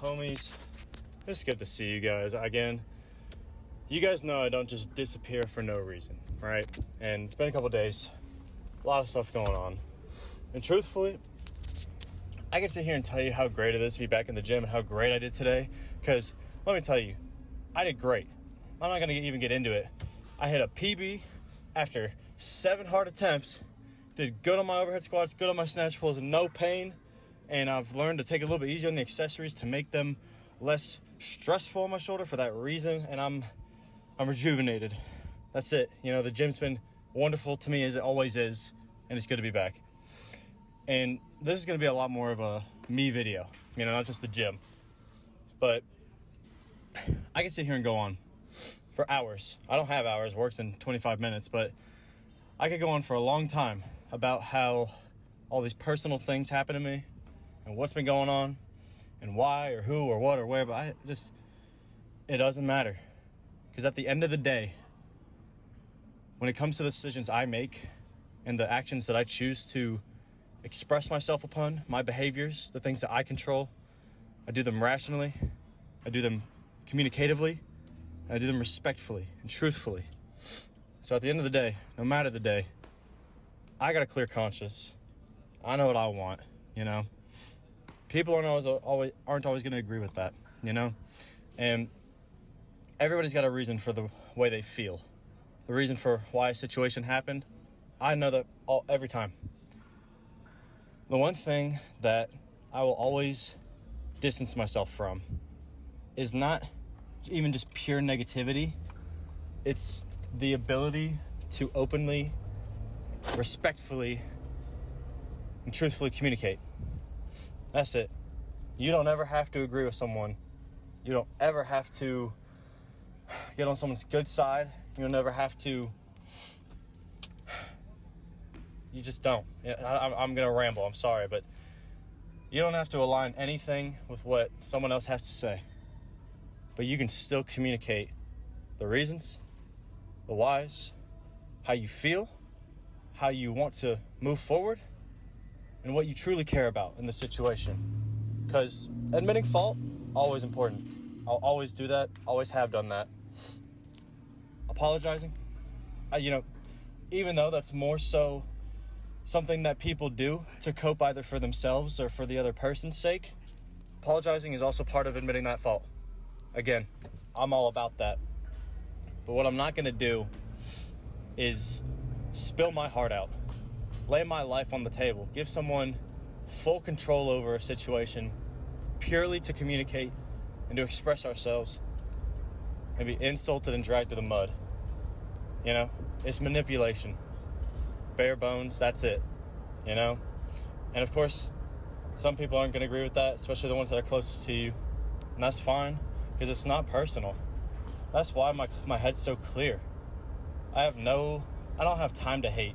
homies? It's good to see you guys again. You guys know I don't just disappear for no reason, right? And it's been a couple days, a lot of stuff going on. And truthfully, I can sit here and tell you how great it is to be back in the gym and how great I did today. Because let me tell you, I did great. I'm not going to even get into it. I hit a PB after 7 hard attempts. Did good on my overhead squats, good on my snatch pulls, no pain. And I've learned to take it a little bit easier on the accessories to make them less stressful on my shoulder for that reason. And I'm rejuvenated. That's it. You know, the gym's been wonderful to me as it always is. And it's good to be back. And this is going to be a lot more of a me video. You know, not just the gym. But I can sit here and go on for hours. I don't have hours. Works in 25 minutes. But I could go on for a long time about how all these personal things happen to me. And what's been going on, and why, or who, or what, or where, but it doesn't matter. Because at the end of the day, when it comes to the decisions I make, and the actions that I choose to express myself upon, my behaviors, the things that I control, I do them rationally, I do them communicatively, and I do them respectfully and truthfully. So at the end of the day, no matter the day, I got a clear conscience. I know what I want, you know. People aren't always going to agree with that, you know? And everybody's got a reason for the way they feel. The reason for why a situation happened, I know that every time. The one thing that I will always distance myself from is not even just pure negativity. It's the ability to openly, respectfully, and truthfully communicate. That's it. You don't ever have to agree with someone. You don't ever have to get on someone's good side. You'll never have to. You just don't. I'm going to ramble. I'm sorry. But you don't have to align anything with what someone else has to say. But you can still communicate the reasons, the whys, how you feel, how you want to move forward, and what you truly care about in the situation. Because admitting fault, always important. I'll always do that, always have done that. Apologizing, even though that's more so something that people do to cope either for themselves or for the other person's sake, apologizing is also part of admitting that fault. Again, I'm all about that. But what I'm not going to do is spill my heart out. Lay my life on the table. Give someone full control over a situation purely to communicate and to express ourselves and be insulted and dragged to the mud. You know, it's manipulation. Bare bones, that's it. You know? And of course, some people aren't going to agree with that, especially the ones that are closest to you. And that's fine, because it's not personal. That's why my head's so clear. I don't have time to hate.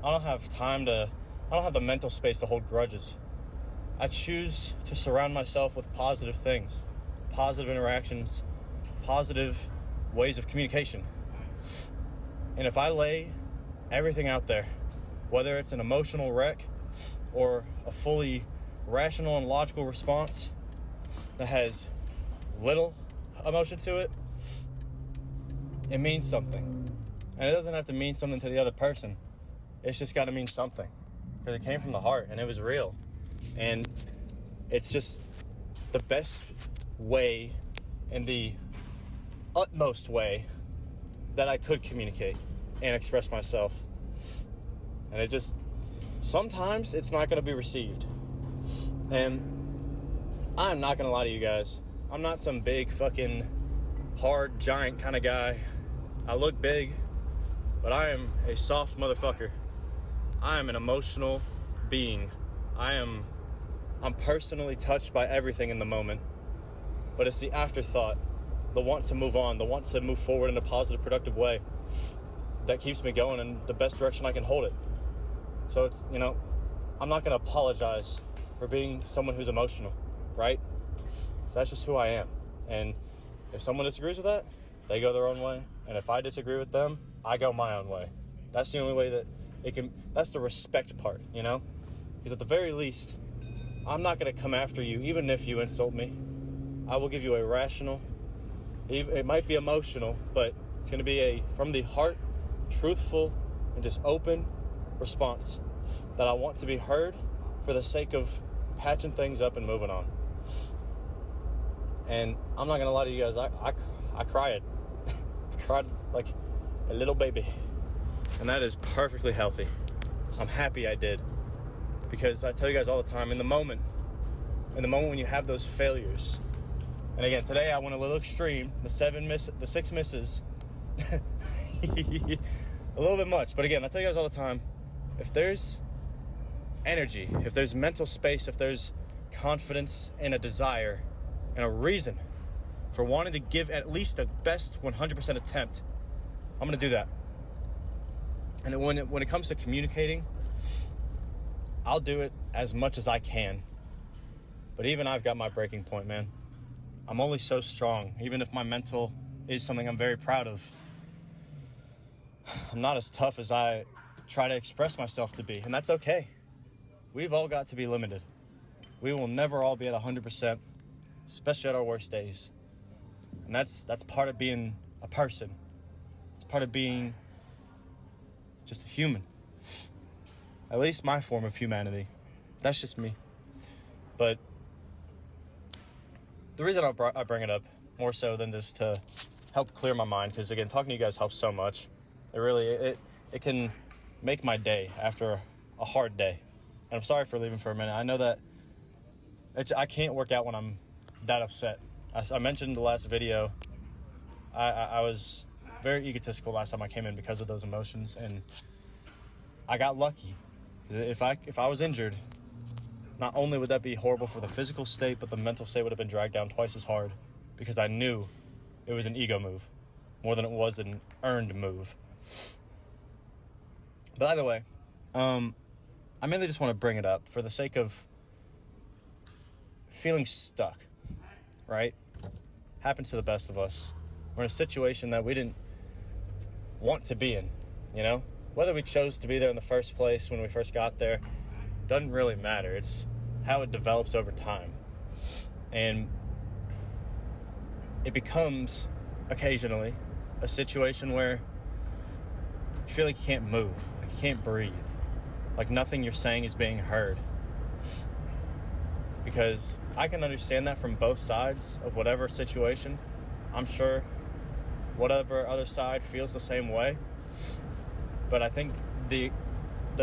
I don't have the mental space to hold grudges. I choose to surround myself with positive things, positive interactions, positive ways of communication. And if I lay everything out there, whether it's an emotional wreck or a fully rational and logical response that has little emotion to it, it means something. And it doesn't have to mean something to the other person. It's just got to mean something, because it came from the heart and it was real. And it's just the best way and the utmost way that I could communicate and express myself. And it just, sometimes it's not going to be received. And I'm not going to lie to you guys. I'm not some big fucking hard giant kind of guy. I look big, but I am a soft motherfucker. I am an emotional being. I'm personally touched by everything in the moment. But it's the afterthought, the want to move on, the want to move forward in a positive, productive way that keeps me going in the best direction I can hold it. So it's, I'm not going to apologize for being someone who's emotional, right? So that's just who I am. And if someone disagrees with that, they go their own way. And if I disagree with them, I go my own way. That's the only way that that's the respect part, Because at the very least, I'm not going to come after you, even if you insult me. I will give you a rational, it might be emotional, but it's going to be a from the heart, truthful, and just open response that I want to be heard for the sake of patching things up and moving on. And I'm not going to lie to you guys, I cried. I cried like a little baby. And that is perfectly healthy. I'm happy I did. Because I tell you guys all the time, in the moment when you have those failures, and again, today I went a little extreme, the 6 misses, a little bit much. But again, I tell you guys all the time, if there's energy, if there's mental space, if there's confidence and a desire and a reason for wanting to give at least the best 100% attempt, I'm going to do that. And when it comes to communicating, I'll do it as much as I can. But even I've got my breaking point, man. I'm only so strong. Even if my mental is something I'm very proud of, I'm not as tough as I try to express myself to be. And that's okay. We've all got to be limited. We will never all be at 100%, especially at our worst days. And that's part of being a person. It's part of being just a human. At least my form of humanity. That's just me. But the reason I bring it up, more so than just to help clear my mind, because again, talking to you guys helps so much. It can make my day after a hard day. And I'm sorry for leaving for a minute. I know that I can't work out when I'm that upset. I mentioned in the last video, I was very egotistical last time I came in because of those emotions, and I got lucky. If I was injured, not only would that be horrible for the physical state, but the mental state would have been dragged down twice as hard, because I knew it was an ego move more than it was an earned move. But either way, I mainly just want to bring it up for the sake of feeling stuck, right? Happens to the best of us. We're in a situation that we didn't want to be in, you know? Whether we chose to be there in the first place when we first got there doesn't really matter. It's how it develops over time. And it becomes, occasionally, a situation where you feel like you can't move, like you can't breathe, like nothing you're saying is being heard. Because I can understand that from both sides of whatever situation. I'm sure whatever other side feels the same way. But I think the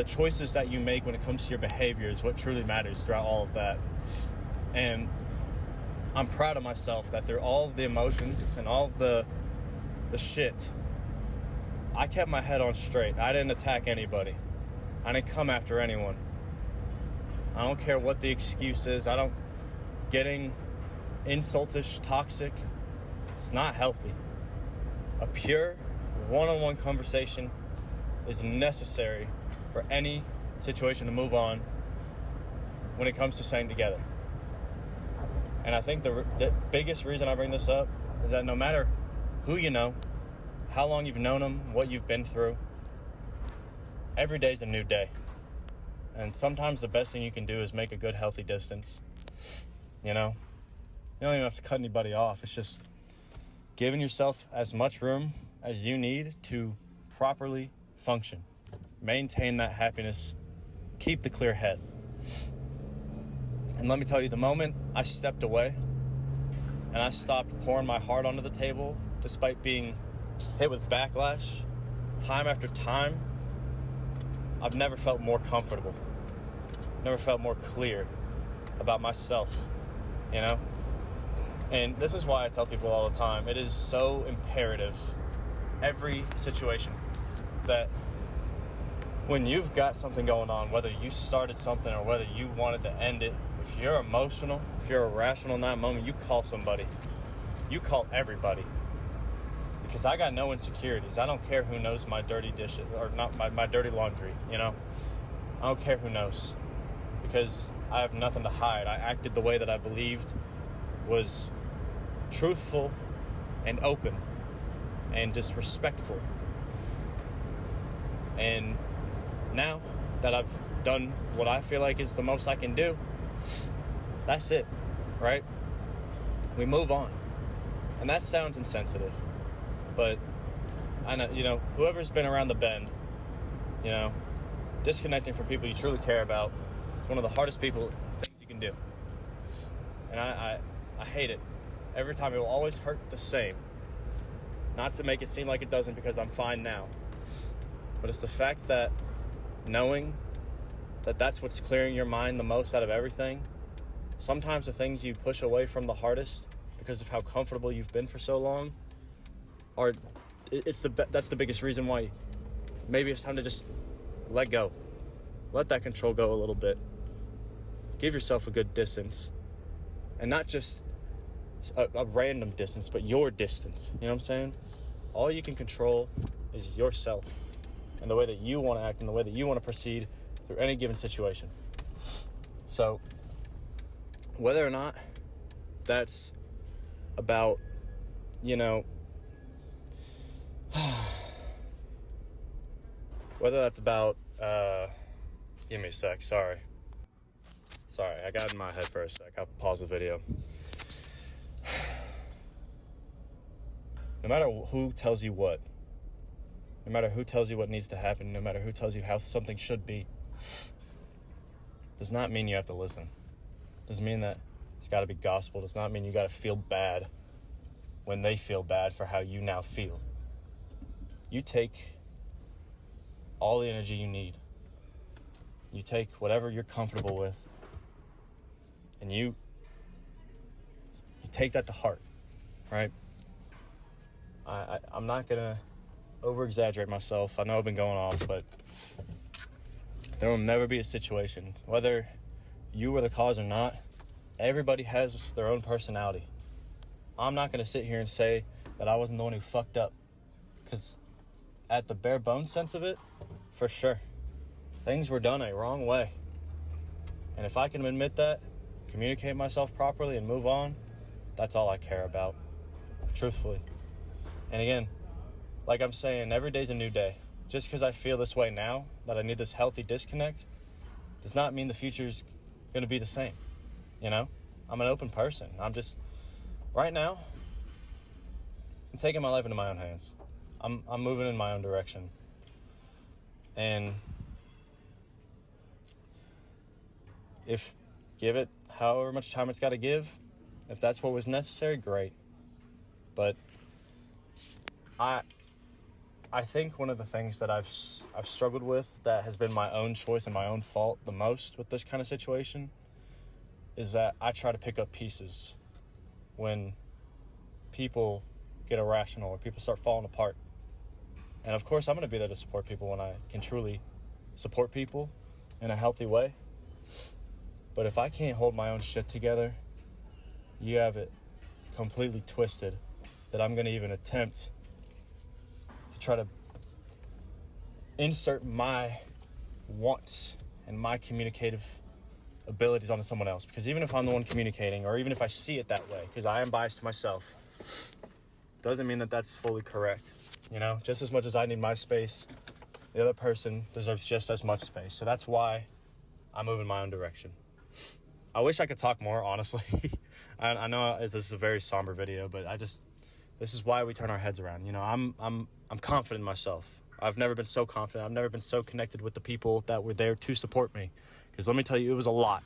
choices that you make when it comes to your behavior is what truly matters throughout all of that. And I'm proud of myself that through all of the emotions and all of the shit, I kept my head on straight. I didn't attack anybody. I didn't come after anyone. I don't care what the excuse is. Getting insultish, toxic, it's not healthy. A pure, one-on-one conversation is necessary for any situation to move on when it comes to staying together. And I think the biggest reason I bring this up is that no matter who you know, how long you've known them, what you've been through, every day's a new day. And sometimes the best thing you can do is make a good, healthy distance. You know? You don't even have to cut anybody off. It's just giving yourself as much room as you need to properly function. Maintain that happiness. Keep the clear head. And let me tell you, the moment I stepped away and I stopped pouring my heart onto the table, despite being hit with backlash time after time, I've never felt more comfortable. Never felt more clear about myself, you know? And this is why I tell people all the time, it is so imperative, every situation, that when you've got something going on, whether you started something or whether you wanted to end it, if you're emotional, if you're irrational in that moment, you call somebody. You call everybody. Because I got no insecurities. I don't care who knows my dirty dishes, or not my dirty laundry, you know? I don't care who knows. Because I have nothing to hide. I acted the way that I believed was truthful and open and just respectful. And now that I've done what I feel like is the most I can do, that's it, right? we move on. And that sounds insensitive, but I know, whoever's been around the bend, disconnecting from people you truly care about is one of the hardest things you can do. And I hate it. Every time it will always hurt the same. Not to make it seem like it doesn't, because I'm fine now. But it's the fact that knowing that that's what's clearing your mind the most out of everything. Sometimes the things you push away from the hardest because of how comfortable you've been for so long that's the biggest reason why maybe it's time to just let go. Let that control go a little bit. Give yourself a good distance. And not just a random distance, but your distance. You know what I'm saying? All you can control is yourself and the way that you want to act and the way that you want to proceed through any given situation. So, whether or not that's about, whether that's about, give me a sec, sorry, I got in my head for a sec, I'll pause the video. No matter who tells you what, no matter who tells you what needs to happen, no matter who tells you how something should be, does not mean you have to listen. Doesn't mean that it's got to be gospel. Does not mean you got to feel bad when they feel bad for how you now feel. You take all the energy you need. You take whatever you're comfortable with, and you take that to heart, right? I'm not going to over-exaggerate myself. I know I've been going off, but there will never be a situation, whether you were the cause or not, everybody has their own personality. I'm not going to sit here and say that I wasn't the one who fucked up, because at the bare bones sense of it, for sure, things were done a wrong way. And if I can admit that, communicate myself properly, and move on, that's all I care about, truthfully. And again, like I'm saying, every day's a new day. Just because I feel this way now, that I need this healthy disconnect, does not mean the future's going to be the same. I'm an open person. Right now, I'm taking my life into my own hands. I'm moving in my own direction. And give it however much time it's got to give, if that's what was necessary, great. But I think one of the things that I've struggled with that has been my own choice and my own fault the most with this kind of situation is that I try to pick up pieces when people get irrational or people start falling apart. And of course, I'm going to be there to support people when I can truly support people in a healthy way. But if I can't hold my own shit together, you have it completely twisted that I'm going to even attempt to try to insert my wants and my communicative abilities onto someone else. Because even if I'm the one communicating, or even if I see it that way, because I am biased to myself, doesn't mean that that's fully correct. Just as much as I need my space, the other person deserves just as much space. So that's why I move in my own direction. I wish I could talk more, honestly. I know this is a very somber video, but this is why we turn our heads around. I'm confident in myself. I've never been so confident. I've never been so connected with the people that were there to support me. Because let me tell you, it was a lot.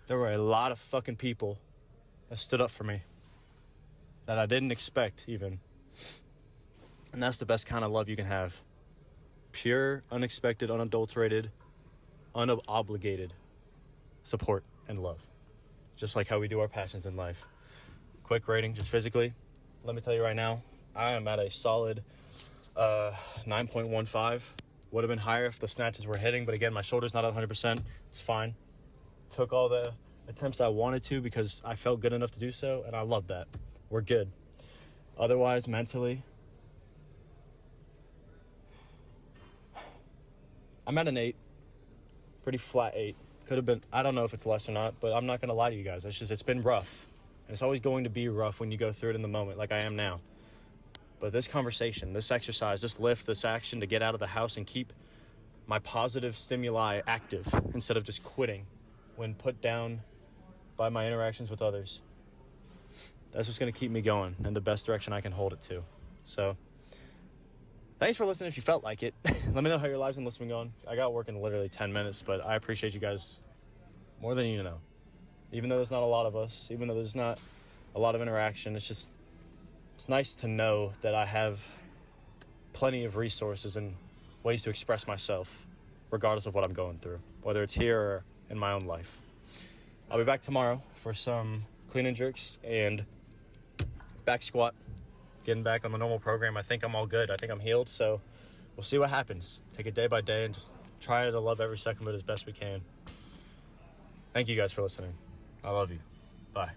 There were a lot of fucking people that stood up for me that I didn't expect even. And that's the best kind of love you can have. Pure, unexpected, unadulterated, unobligated support and love. Just like how we do our passions in life. Quick rating, just physically. Let me tell you right now, I am at a solid 9.15. Would have been higher if the snatches were hitting, but again, my shoulder's not 100%. It's fine. Took all the attempts I wanted to because I felt good enough to do so, and I love that. We're good. Otherwise, mentally, I'm at an 8. Pretty flat 8. Could have been, I don't know if it's less or not, but I'm not going to lie to you guys. It's been rough. And it's always going to be rough when you go through it in the moment, like I am now. But this conversation, this exercise, this lift, this action to get out of the house and keep my positive stimuli active instead of just quitting when put down by my interactions with others, That's what's going to keep me going in the best direction I can hold it to. So thanks for listening if you felt like it. Let me know how your lives and listening going. I got work in literally 10 minutes, but I appreciate you guys more than you know. Even though there's not a lot of us, even though there's not a lot of interaction, it's nice to know that I have plenty of resources and ways to express myself regardless of what I'm going through, whether it's here or in my own life. I'll be back tomorrow for some clean and jerks and back squat, getting back on the normal program. I think I'm all good. I think I'm healed, so we'll see what happens. Take it day by day and just try to love every second of it as best we can. Thank you guys for listening. I love you. Bye.